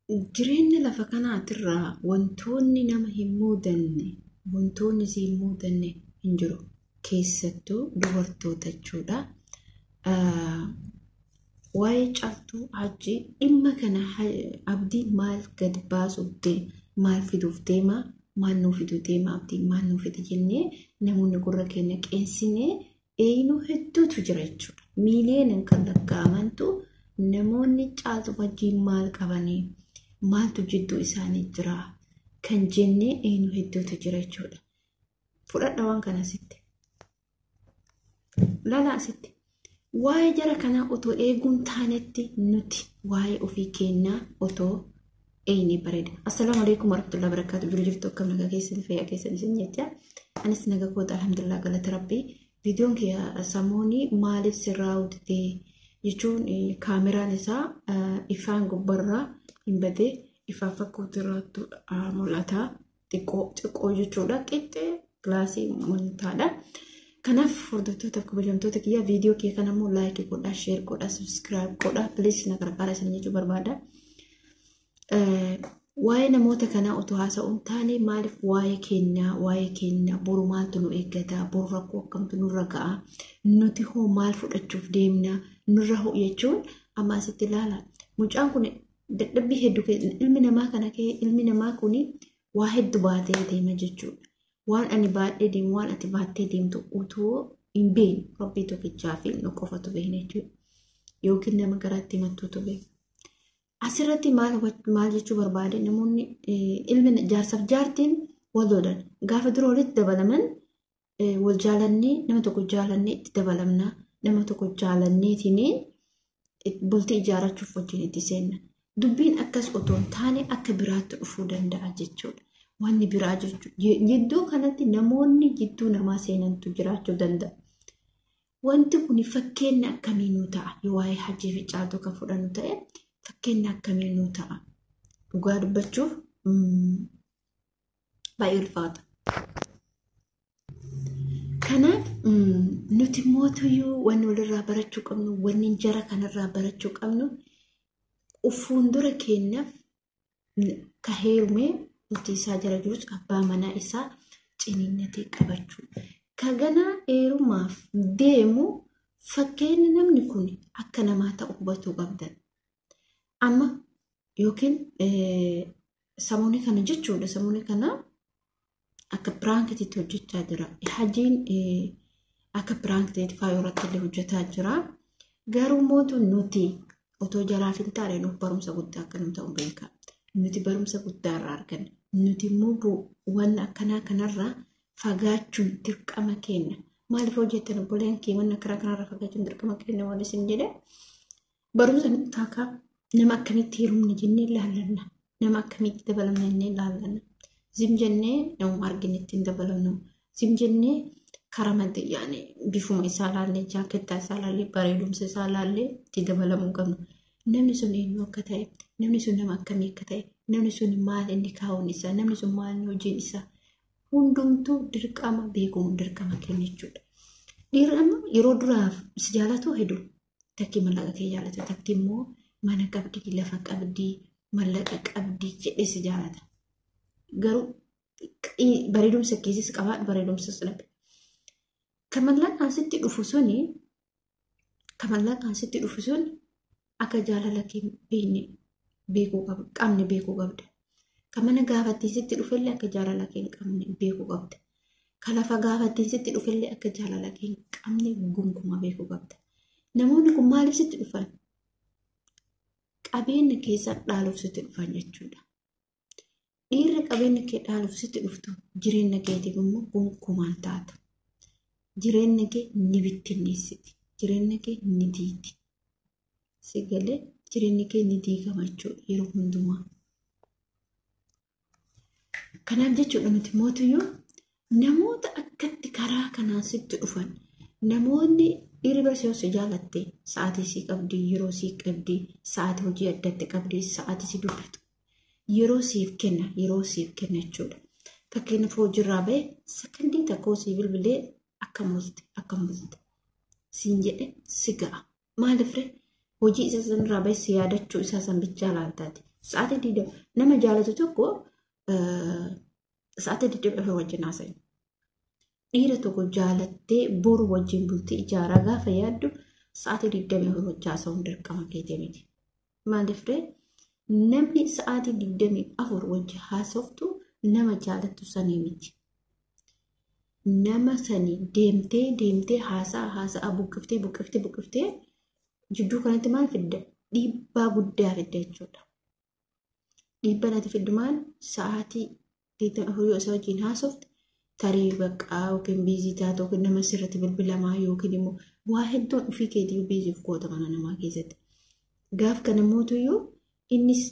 Jireenya lafa kanaatirraa wantoonni nama hin muudanne, wantoonni si hin muudanne hin jiru. Keessattuu dubartoota jechuudha. Waa'ee Caaltuu Haajii dhimma kana abdiin maal gad baasuuf maal fiduuf deema, maal nuuf fiduu deema, abdiin maal nuuf fide jennee namoonni gurra keenya qeensinee eenyu hedduutu jira jechuudha. Miiliyoonaan kan lakkaa'amantu namoonni Caaltuu wajjin maal qabanii maaltu jidduu isaanii jira kan jennee eenyu hedduutu jira jechuudha. Fudhadha waan kana asitti. Lala asitti. Waa'ee jara kanaa otoo eeguun taanetti nuti waa'ee ofii keenyaa otoo eenyu bareeda. Assalaamu alaikum warahmatullahi wabarakatuh. Jiru jirtu akkam nagaa keessan fayyaa keessan isin jecha. Anis nagaa koota alhamdulillah galata rabbii. Viidiyoon kee samoonii maaliif sirraa hojjetee jechuun kaameraan isaa ifaan gubbarraa hin badee ifaan fakkuutu irratti mul'ata. Xiqqoo jechuudha. Qixxee gilaasii mul'ataadha. Kanaaf hordoftoota kabajamtoota kiyya viidiyoo kee kana immoo laayikii godhaa, sheer godhaa, subscribe godhaa, please na gargaara isin jechuu barbaada. Waa'ee namoota kanaa otoo haasa'uun taane maaliif waa'ee keenya boru maaltu nu eeggata, boru rakkoo akkamtu nurra ga'a, nuti hoo maal fudhachuuf deemna, nurra hoo jechuun amma asitti ilaala. Mucaan kun dadhabbii hedduu ilmi namaa kun waa hedduu baatee deema jechuudha. Waan ani baadhee deemu, waan ati baattee deemtu utoo hin beekne rabbii tokkichaa fi nu qofatu beekne jechuudha. Yookiin nama garaatti himattuutu beeka. Asirratti maal jechuu barbaade namoonni ilmi jaarsaaf jaartiin wal lolan. Gaafa dura walitti dabalaman wal jaalannee nama tokko jaalannee itti dabalamna. Nama tokko jaalanneetiin bultii ijaarrachuuf wajjin itti seenna. Dubbiin akkas otoo hin taane akka biraatti dhufuu danda'a jechuudha. Wanni biraa jechuudha. Jidduu kanatti namoonni jidduu namaa seenantu jiraachuu danda'a. Wanti kun fakkeenya akkamii nuu ta'a? Yoo waa'ee Haajii fi Caaltuu kan fudhannu ta'e fakkeenya akkamii nuu ta'a? Dhugaa dubbachuuf baay'ee ulfaata. Kanaaf nuti mootuyyuu wanni walirraa barachuu qabnu, wanni jara kanarraa barachuu qabnu fuuldura keenyaaf ka heerumee nuti isaa jala jirus abbaa manaa isaa ciniinnatee qabachuu. Kaganaa heerumaaf deemu fakkeenya namni kun akka namaa ta'u hubatuu qabdan. Amma yookiin samoonni kana jechuudha. Samoonni kana akka piraankiitti hojjechaa jira. Haajiin akka piraankiitti faayoo irratti illee hojjetaa jira. Garuu mootu nuti otoo jalaaf hin taane nuuf barumsa guddaa akka nu ta'u beeka. Nuti barumsa guddaa irraa arganna. Nuti immoo waan akkanaa kanarraa fagaachuun dirqama keenya. Maaliif hojjettan obboleen kee waan akkana kanarraa fagaachuun dirqama keenya waan isin jedhe barumsa taakaa nama akkamitti heerumne jennee ilaallanna. Nama akkamitti dabalamne jennee ilaallanna. Zim jennee nama arginetti hin dabalamnu. Zim jennee karaa madde yaani bifuma isaa ilaallee, jaakettaa isaa ilaallee, bareedumsa isaa ilaallee itti dabalamuu qabnu. Namni sun eenyu akka ta'e, namni sun nama akkamii akka ta'e, namni sun maal inni kaa'uun isaa, namni sun maal inni hojiin isaa hundumtuu dirqama beekuun dirqama keenya jechuudha. Dhiirri yeroo duraaf si jaalatu hedduu takki mallaqa kee jaalatu, takki immoo mana qabdii, lafa qabdii, mallaqa qabdii jedhee si jaalata. Garuu bareedumsa keessis qabaa, bareedumsas dhabe. Kan mallaqaan sitti dhufu suni akka jaalala kee qabne beekuu qabda. Kan mana gaafattiisitti dhufellee akka jaalala kee qabne beekuu qabda. Kan lafa gaafattiisitti dhufellee akka jaalala kee qabne gonkumaa beekuu qabda. Namoonni kun maaliif sitti dhufan? Qabeenya keessa dhaaluuf sitti dhufan jechuudha. Dhiirri qabeenya kee dhaaluuf sitti dhuftu jireenya keetiif immoo gonkumaan taata. Jireenya kee ni bittinneessiti. Jireenya kee ni diiti. Sigalee jireenyi kee ni diigama jechuudha yeroo hundumaa. Kanaaf jechuudha nuti mootuyyuu namoota akkatti karaa kanaan sitti dhufan namoonni dhiirri barsiisuu si jaalatte sa'aatii sii qabdii, yeroo sii qabdii, sa'aatii hojii adda adda qabdii, sa'aatii sii dubbiftu yeroo siif kenna jechuudha. Fakkeenyaaf hojiirraa ba'e sakandii tokkoo sii bilbilee akka multe siin jedhe si ga'a. Maaliif ree? hojii isa sanarraa baay'ee yaadachuu isaa san bichaa laaltaati. Sa'aatii 20 nama jaalatu tokko sa'aatii 24 wajjin haasa'u. Dhiira tokko jaalattee boru wajjin bultii ijaaraa gaafa yaaddu sa'aatii 24 wajjin haasa'uun dirqama keetii miti. Maaliif namni sa'aatii 24 wajjin haasoftu nama jaalattu sanii miti. Nama sanii deemtee haasaa buqqiftee jidduu kanatti maal fidda? Dhiibbaa guddaa fidda jechuudha. Dhiibbaa natti fiddu maal? Sa'aatii 24 yoo isa wajjin haasofte tarii baqqaa yookiin biizii taatu yookiin nama sirratti bilbilamaa yookiin immoo waa hedduun ofii keetii biiziif goota mana namaa keessatti. Gaaf kana mootuyyuu innis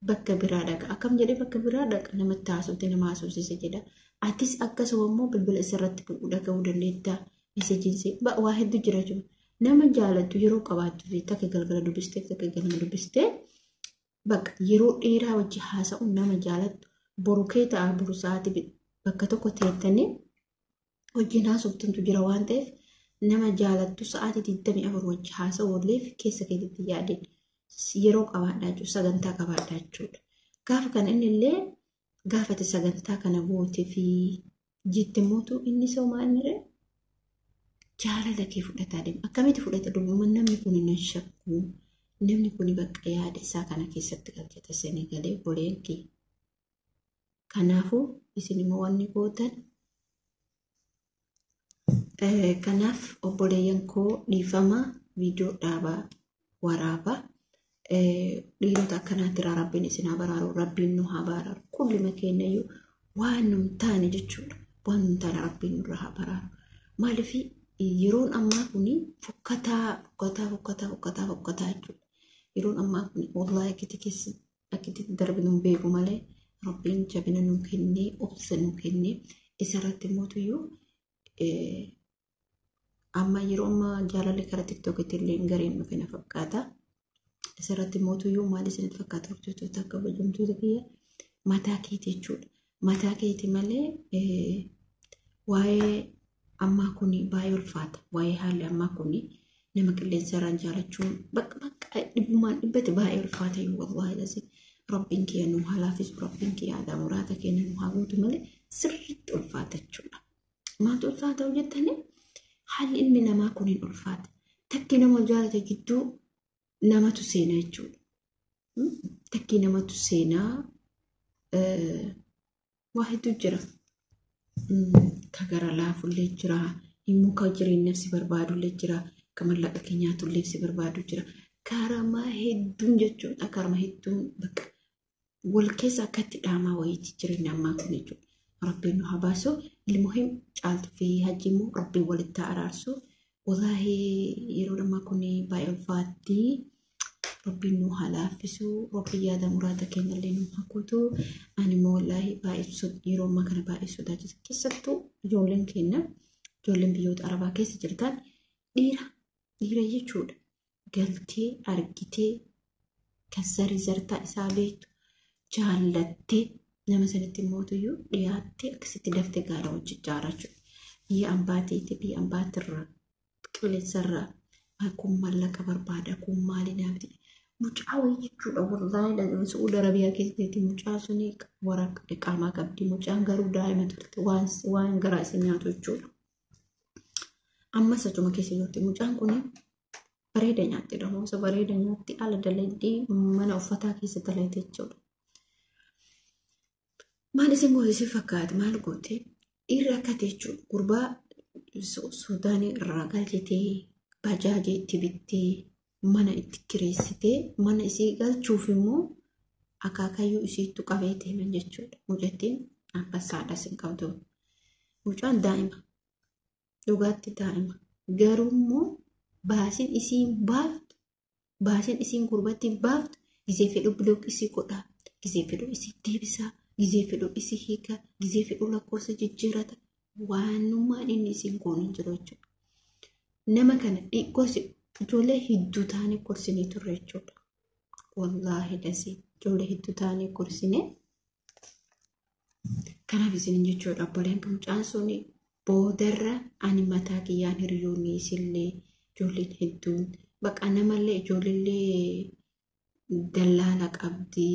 bakka biraa dhaqa. Akkam jedhee bakka biraa dhaqa namatti haasofte nama haasofsiise jedha. Atis akkasuma immoo bilbila isarratti dhaga'uu dandeetta. Meesejiinsi waa hedduu jira jiru. Nama jaalatu yeroo qabaattu fi takka galgala dubbistee takka ganama dubbistee bakka yeroo dheeraa wajji haasa'u nama jaalattu boru kee ta'a boru sa'aatii bakka tokko teettanii wajjin haasoftantu jira waan ta'eef nama jaalattu sa'aatii 24 wajji haasa'u waliif keessa keessatti yaadeen yeroo qabaadhaa jechuudha sagantaa qabaadhaa jechuudha. Gaafa kana inni illee gaafate sagantaa kana gootee fi jetti mootu inni soomaa inni jaalala kee fudhataa deema. Akkamitti fudhata dubbuma namni kun hin shakku. Namni kun bakka yaada isaa kana keessatti galchata sanii galee boleen kee. Kanaafuu isin immoo wanni gootan kanaaf obboleeyyan koo dhiifama viidiyoo dhaabaa waraabaa dhiirota akkanaatti rabbiin isin haa baraaru rabbiin nu haa baraaru kullima keenyayyuu waan nu taane jechuudha. Waan nu taane rabbiin nurra haa baraaru. Maaliif yeroon ammaa kuni fokkataa jechuudha. Yeroon ammaa kuni wallahi akkitti darbinu beeku malee rabbiin jabina nu kennee obsa nu kennee isarratti mootuyyuu amma yeroo ammaa jaalalli karaa TikTokitti illee gareen nu kenna fakkaata. Isarratti mootuyyuu maal isinitti fakkaata hojjettoota akka bajamtoota kiyya mataa keetii jechuudha. Mataa keetii malee waa'ee ammaa kuni baay'ee ulfaata. Waa'ee haalli ammaa kuni nama qilleensarraan jaalachuun bakka dhibbumaan dhibbatti baay'ee ulfaata yoo wallahi lasi rabbiin kiyya nu halaafis rabbiin kiyya aadaa muraata kenna nu haa guutu malee sirriitti ulfaata jechuudha. Maaltu ulfaata hojjettanii? Haalli ilmi namaa kun hin ulfaata. Takki nama jaalata gidduu namatu seenaa jechuudha. Takki namatu seenaa waa hedduu jira. Ka gara laafullee jira. Muka jireenyaaf si barbaadullee jira. Ka mallaqa keenyaatullee si barbaadu jira. Karama hedduun jechuudha. Karama hedduun bakka wal keessa akkatti dhaamaa wayiiti jireenya ammaa kun jechuudha. Rabbiin nu haa baasu. Ilmuhim caaltuu fi hajji immoo rabbiin walitti araarsu. Wallahi yeroo ammaa kun baay'ee ulfaatti. Rabbiin nu haa laaffisu. Rabbiin yaada muraata keenyallee nu haa guutu. Ani immoo wallahi baay'ee yeroo ammaa kana baay'ee sodaachisa. Keessattuu ijoolleen keenya ijoolleen biyyoota arabaa keessa jirtan dhiira jechuudha. Galtee argitee kan zartaa isaa beektu jaallattee nama sanatti mootuyyuu dhiyaattee akkasitti daftee gaara wajjin jaarachuu. Biyya ambaateetti biyya ambaatirraa qilleensarraa kun mallaqa barbaada kun maali naafti. Mucaa wayii jechuudha wallahi Suudi Arabiyaa keessatti mucaa suni waraqaa qaamaa qabdi. Mucaan garuu daa'ima turte waan garaa isin nyaatu jechuudha. Ammas achuma keessa jirti mucaan kun bareeda nyaatti dhamuusa bareeda nyaatti ala dalaydii mana uffataa keessa dalayte jechuudha. Maal isin gootee fakkaata maal goote dhiirri akkate jechuudha. Gurbaa Suudaanii irraa galchitee bajaajii itti bittee mana itti kireessitee mana isii galchuuf immoo akaakayyuu isiittu qabeetee man jechuudha. Mucattiin ambassaadha sin qabdu. Mucaan daa'ima. Dhugaatti daa'ima. Garuu immoo baasiin isiin gurbatti baaftu gisee fedhu bilook isii godhaa. Gisee fedhu isii deebisaa. Gisee fedhu isii hiika. Gisee fedhu lakkoofsa jijjiirata. Waanummaan inni isiin goon hin jiru jechuudha. Nama kana ijoollee hedduu taanii korsinee turre jechuudha. Wallaahi dasii ijoollee hedduu taanii korsinee. Kanaaf isin jechuudha obboleen mucaan suni boodarra ani mataa kiyyaan hiriyoonni isillee ijoolleen hedduun Bakka namallee ijoollee dallaala qabdi.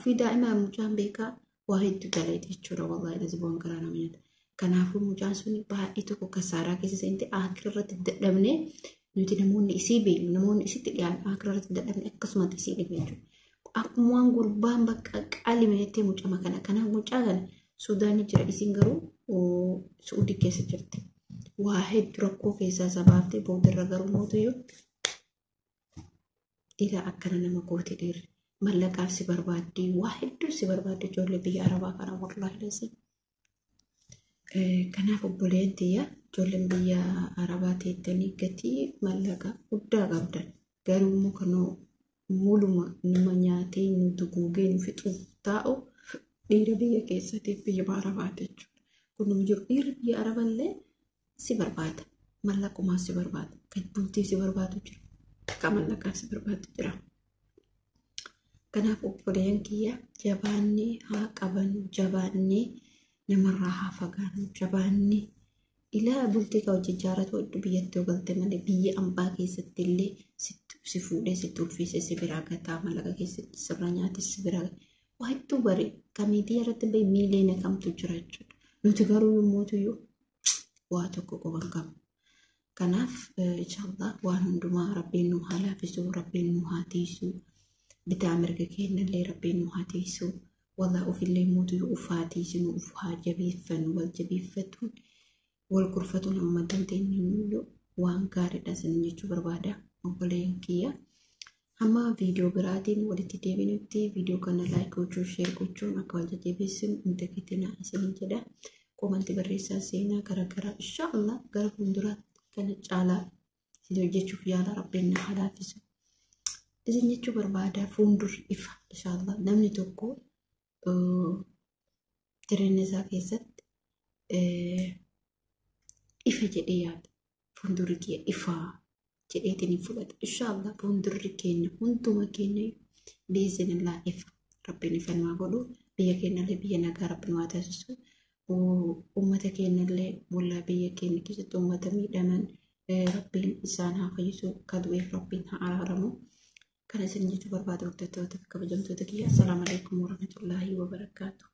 Fi daa'ima mucaan beekaa waa hedduu dalayti jechuudha. Wallahi dasboon garaa nama nyaata. Kanaafuu mucaan sun baay'ee tokko kasaaraa keessa seente akira irratti dadhabnee nuti namoonni isii beeknu namoonni isitti dhiyaatan akira irratti dadhabnee akkasumatti isii dhibe jechuudha. Akkuma waan gurbaan bakka qaalimeettee mucama kana. Kanaaf mucaa kana Suudaanii jira isiin garuu Suudii keessa jirti. Waa hedduu rakkoo keessaa sabaaftee boodarra garuu mootuyyuu ila akkana nama goote dhiirri. Mallaqaaf si barbaaddi waa hedduu si barbaaddi ijoollee biyya Arabaa kana wallahi lasi. Kanaaf obboleen tiyya ijoolleen biyya Arabaa teettanii gatii mallaqa guddaa qabdan. Garuu immoo kanoo muluma nama nyaatee nu duguugee nu fixuuf taa'u dhiira biyya keessatiif biyya Arabaati jechuudha. Kunuma jiru dhiirri biyya Arabaallee si barbaada. Mallaqumaa si barbaada. Kan bultii si barbaadu jira. Kan mallaqaa si barbaadu jira. Kanaaf obboleen kiyya jabaannee haa qabannu jabaannee namarraa haa fagaannu jabaannee ilaa bultii ka hojii jaaratu hedduu biyyatti ogalte malee biyya ambaa keessatti illee si fuudhee si tulfise si biraa gataa mallaqa keessatti sirra nyaatis si biraa waa hedduu bare kamiitii irratti bahe miiliyoona kamtu jira jechuudha. Nuti garuu yommuutuyyuu waa tokko qoban qabna. Kanaaf inshallah waan hundumaa rabbiin nu haa laafisu rabbiin nu haa tiisu bitaa mirga keenyallee rabbiin nu haa tiisu walaa ofillee muutuyyuu ufaa tiisinu uf haa jabeeffannu wal jabeeffatuun wal kurfatuun amma dandeenyu waan gaariidha isin jechuu barbaada obboleen kiyya. Hamma viidiyoo biraatiin walitti deebinutti viidiyoo kana laayik gochuu sheer gochuun akka wal jajjabeessinu hunda keetinaa isin jedha. Komantii barreessaa seenaa garaagaraa inshallah gara fuulduraatti kana caalaa isin hojjechuuf yaala rabbiin na haa laafisu. Isin jechuu barbaada fuuldur ifa inshallah namni tokko jireenya isaa keessatti ifa jedhee yaada. Fuuldurri kee ifaa jedheetiin fudhata. Inshallah fuuldurri keenya hunduma keenya biizinillaa ifa. Rabbiin ifa nu haa godhu. Biyya keenyallee biyya nagaa rabbiin waa taasisu. Uummata keenyallee bullaa biyya keenya keessatti uummata miidhaman rabbiin isaan haa fayyisu. Kadu'eef rabbiin haa araaramu. Kana isin jechuu barbaada hordoftoota fi kabajamtoota kiyya. Assalaamu alaikum warahmatullaahi wabarakaatuh.